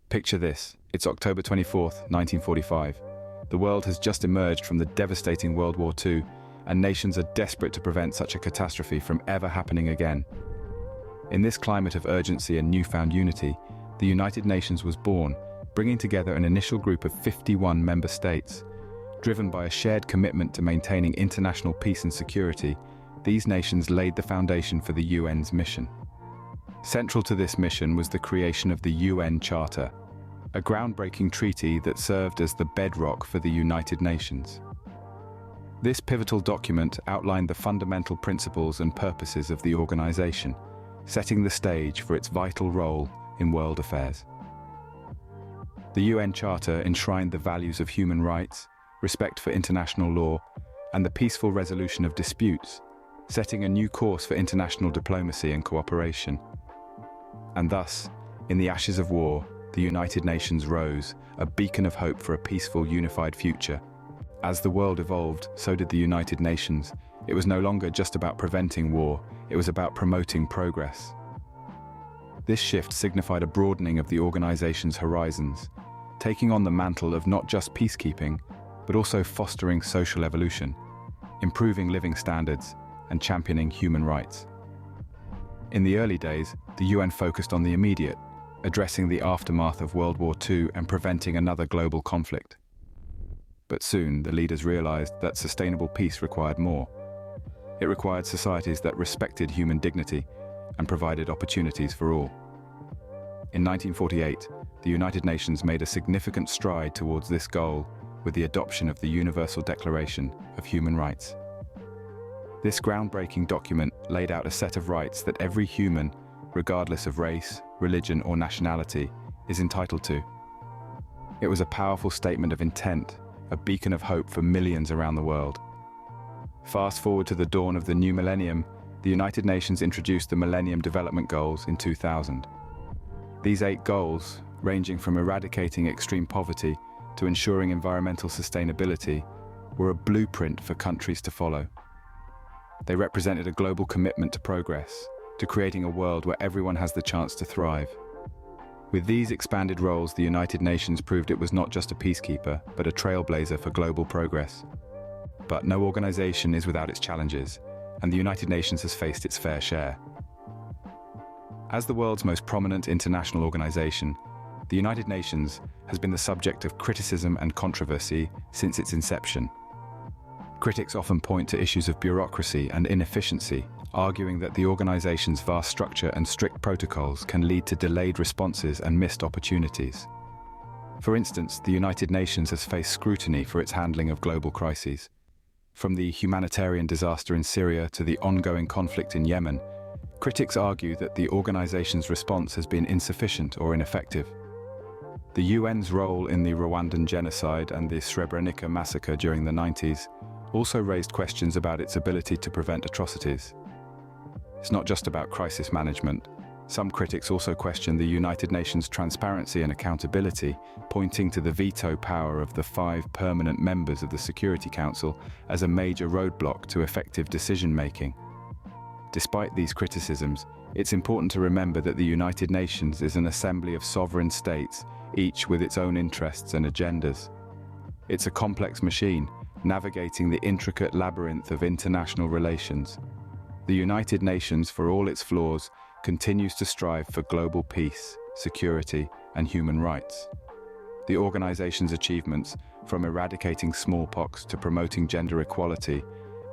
Picture this, it's October 24th, 1945. The world has just emerged from the devastating World War II, and nations are desperate to prevent such a catastrophe from ever happening again. In this climate of urgency and newfound unity, the United Nations was born, bringing together an initial group of 51 member states. Driven by a shared commitment to maintaining international peace and security, these nations laid the foundation for the UN's mission. Central to this mission was the creation of the UN Charter, a groundbreaking treaty that served as the bedrock for the United Nations. This pivotal document outlined the fundamental principles and purposes of the organization, setting the stage for its vital role in world affairs. The UN Charter enshrined the values of human rights, respect for international law, and the peaceful resolution of disputes, setting a new course for international diplomacy and cooperation. And thus, in the ashes of war, the United Nations rose, a beacon of hope for a peaceful, unified future. As the world evolved, so did the United Nations. It was no longer just about preventing war, it was about promoting progress. This shift signified a broadening of the organization's horizons, taking on the mantle of not just peacekeeping, but also fostering social evolution, improving living standards, and championing human rights. In the early days, the UN focused on the immediate, addressing the aftermath of World War II and preventing another global conflict. But soon, the leaders realized that sustainable peace required more. It required societies that respected human dignity and provided opportunities for all. In 1948, the United Nations made a significant stride towards this goal with the adoption of the Universal Declaration of Human Rights. This groundbreaking document laid out a set of rights that every human, regardless of race, religion, or nationality, is entitled to. It was a powerful statement of intent, a beacon of hope for millions around the world. Fast forward to the dawn of the new millennium, the United Nations introduced the Millennium Development Goals in 2000. These 8 goals, ranging from eradicating extreme poverty to ensuring environmental sustainability, were a blueprint for countries to follow. They represented a global commitment to progress, to creating a world where everyone has the chance to thrive. With these expanded roles, the United Nations proved it was not just a peacekeeper, but a trailblazer for global progress. But no organization is without its challenges, and the United Nations has faced its fair share. As the world's most prominent international organization, the United Nations has been the subject of criticism and controversy since its inception. Critics often point to issues of bureaucracy and inefficiency, arguing that the organization's vast structure and strict protocols can lead to delayed responses and missed opportunities. For instance, the United Nations has faced scrutiny for its handling of global crises. From the humanitarian disaster in Syria to the ongoing conflict in Yemen, critics argue that the organization's response has been insufficient or ineffective. The UN's role in the Rwandan genocide and the Srebrenica massacre during the 90s also raised questions about its ability to prevent atrocities. It's not just about crisis management. Some critics also question the United Nations' transparency and accountability, pointing to the veto power of the 5 permanent members of the Security Council as a major roadblock to effective decision-making. Despite these criticisms, it's important to remember that the United Nations is an assembly of sovereign states, each with its own interests and agendas. It's a complex machine, navigating the intricate labyrinth of international relations. The United Nations, for all its flaws, continues to strive for global peace, security, and human rights. The organization's achievements, from eradicating smallpox to promoting gender equality,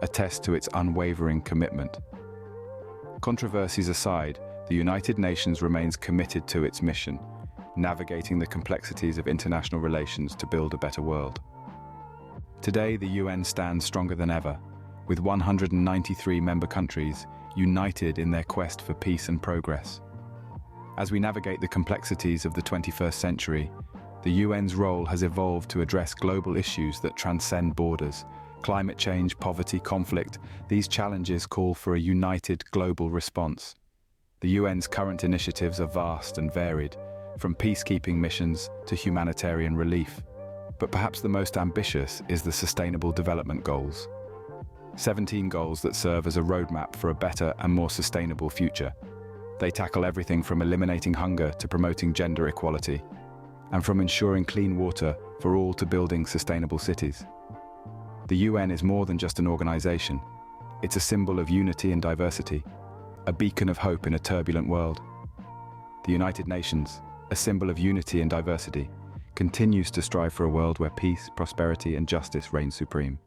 attest to its unwavering commitment. Controversies aside, the United Nations remains committed to its mission, navigating the complexities of international relations to build a better world. Today, the UN stands stronger than ever, with 193 member countries united in their quest for peace and progress. As we navigate the complexities of the 21st century, the UN's role has evolved to address global issues that transcend borders. Climate change, poverty, conflict, these challenges call for a united global response. The UN's current initiatives are vast and varied, from peacekeeping missions to humanitarian relief. But perhaps the most ambitious is the Sustainable Development Goals. 17 goals that serve as a roadmap for a better and more sustainable future. They tackle everything from eliminating hunger to promoting gender equality. and from ensuring clean water for all to building sustainable cities. The UN is more than just an organization. It's a symbol of unity and diversity, a beacon of hope in a turbulent world. The United Nations, a symbol of unity and diversity, continues to strive for a world where peace, prosperity, and justice reign supreme.